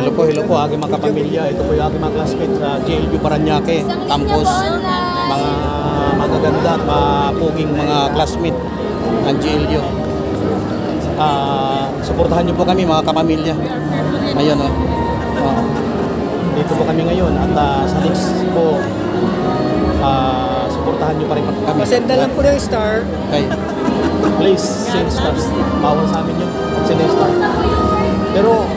Hello po, aking mga kapamilya. Ito po yung aking mga classmates sa JLU Paranaque. Campus, mga magaganda at mapuging mga classmates ng JLU. Suportahan niyo po kami mga kapamilya. Ngayon, dito po kami ngayon at sa next po, suportahan niyo pa rin kami. Pasenda lang po ng star. Okay. Please, send stars. Bawal sa amin yun. Send star. Pero,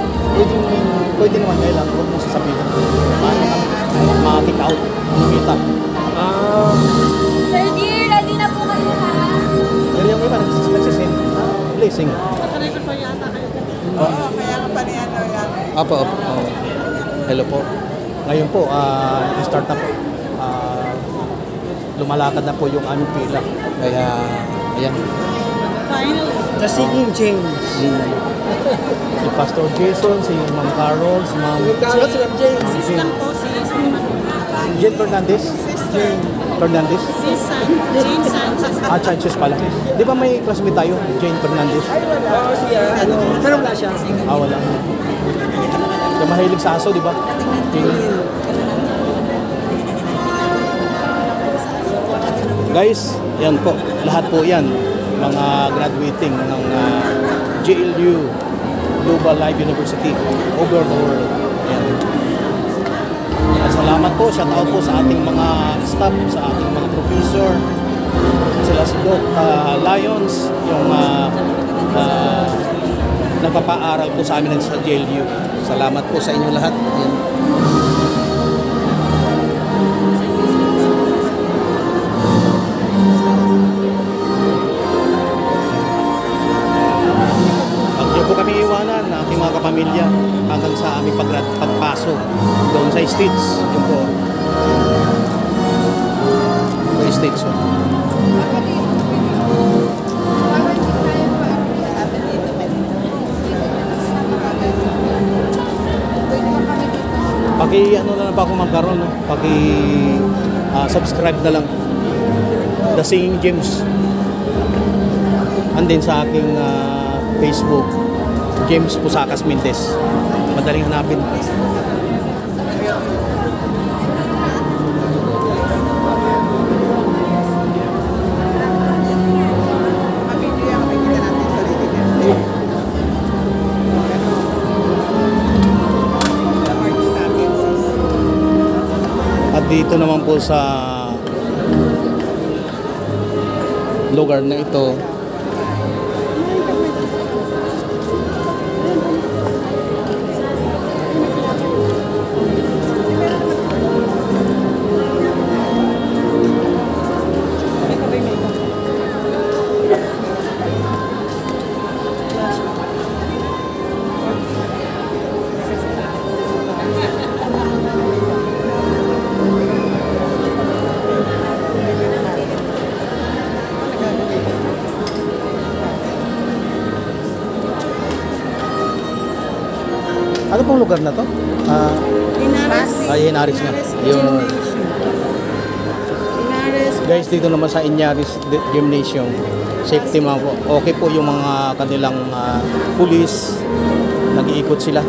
pwede naman ngayon lang. Huwag mo sasabihin. Paano kami ma-kick out? Meet up. Third year, ready na po kayo ha? Pero yung iba, nagsisend. Please, sing. Nakarecord pa yata kayo. Oo, kaya ka pa niyan o yan. Opo. Hello po. Ngayon po, start na po. Lumalakad na po yung aming pila. Kaya, ayan. Finally. The Singing James. Si Pastor Jason, si Ma'am Carol, si Ma'am Carlos si Ma'am James. Sis lang po, sis. Jen Fernandez. James. Fernandez. Sis James Sanchez. Sanchez pala. Di ba may classmate tayo? Jane Fernandez. Oo, siya. Pero wala siya. Wala. Yung mahilig sa aso, di ba? Guys, yan po. Lahat po yan. Mga graduating ng JLU Global Live University over the world. Yan. At salamat po. Shout out po sa ating mga staff, sa ating mga professor. Sila si Doc Lyons, yung nagpapaaral po sa amin sa JLU. Salamat po sa inyo lahat. Yan. Huwag po kami iwanan na aking mga kapamilya hanggang sa aming pagpasok doon sa States. Yun po. Sa States. Ano na lang pa ako magkaroon, no? Subscribe na lang The Singing James, and then sa aking Facebook James Pusakas Mendez, madaling hanapin. Dito naman po sa lugar na ito, ano pong lugar na to? Inares. Inares nga. Yun. Inares. Guys, dito naman sa Inares Gymnasium, safety mga po. Okay po yung mga kanilang pulis, nag-iikot sila.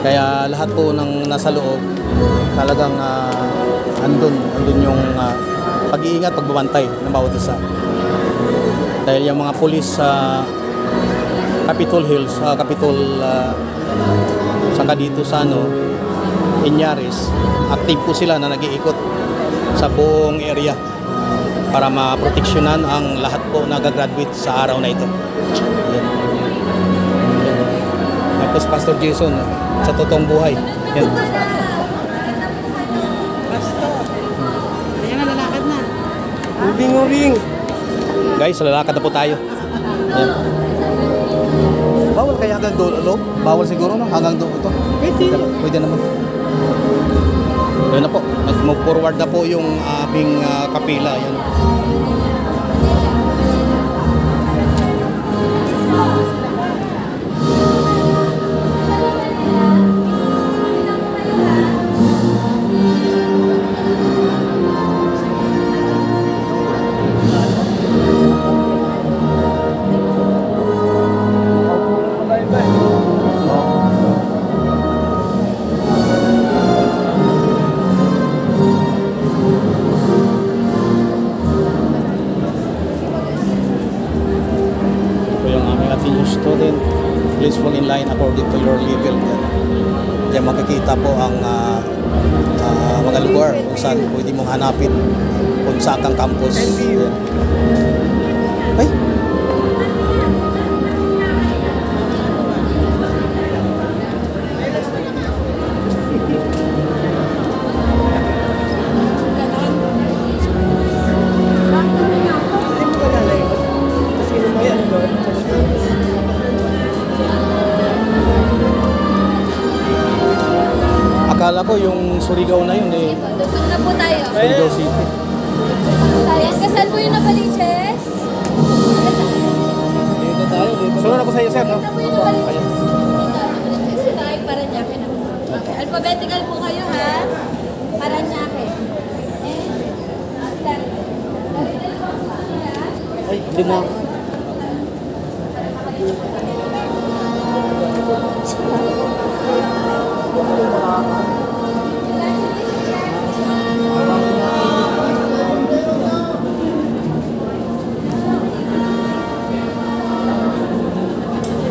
Kaya lahat po ng nasa loob, talagang andun yung pag-iingat, pagbabantay ng bawat isa. Dahil yung mga pulis sa Capitol Hills, saka dito sa Inares, active po sila na nag-iikot sa buong area para maproteksyonan ang lahat po na gagraduate sa araw na ito. Tapos Pastor Jason sa totoong buhay. Yan. Pastor. Ayan na, lalakad na. Moving. Guys, lalakad na po tayo. Yan. Bawal kaya hanggang doon? Bawal siguro, no? Hanggang doon ito? Pwede naman. Yan na po. Mag-move forward na po yung aming kapila. Yan. please fall in line according to your level. Yan. Diyan makikita po ang mga lugar kung saan pwede mong hanapin kung saan kang campus. Yan. Ay! Hindi mo ka nanay. Kasi may ano doon. Akala ko yung Surigao na yun eh. Dugtong na po tayo. Surigao City. Yes, kasal po yung Nabaliches. Dito tayo, dito. Sunod ako sa iyo, sir, no? Kasal po yung Nabaliches. Ito ay Paranaque na. Okay, alphabetical po kayo ha. Paranaque. Ay, doon na.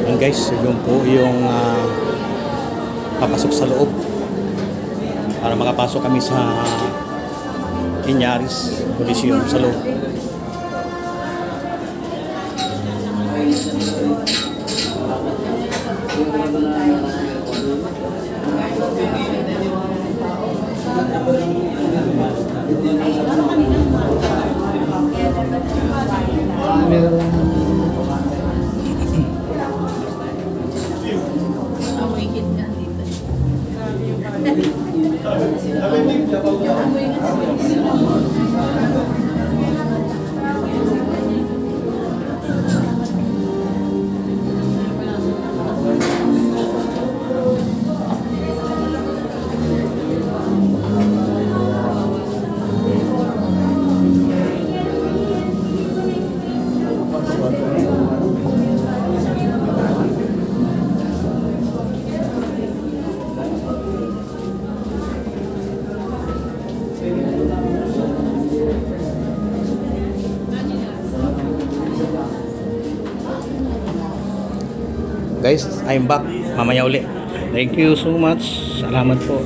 Yan guys, yun po yung papasok sa loob para makapasok kami sa Iñaris Coliseum sa loob. Guys, I'm back. Mamaya uli. Thank you so much. Salamat po.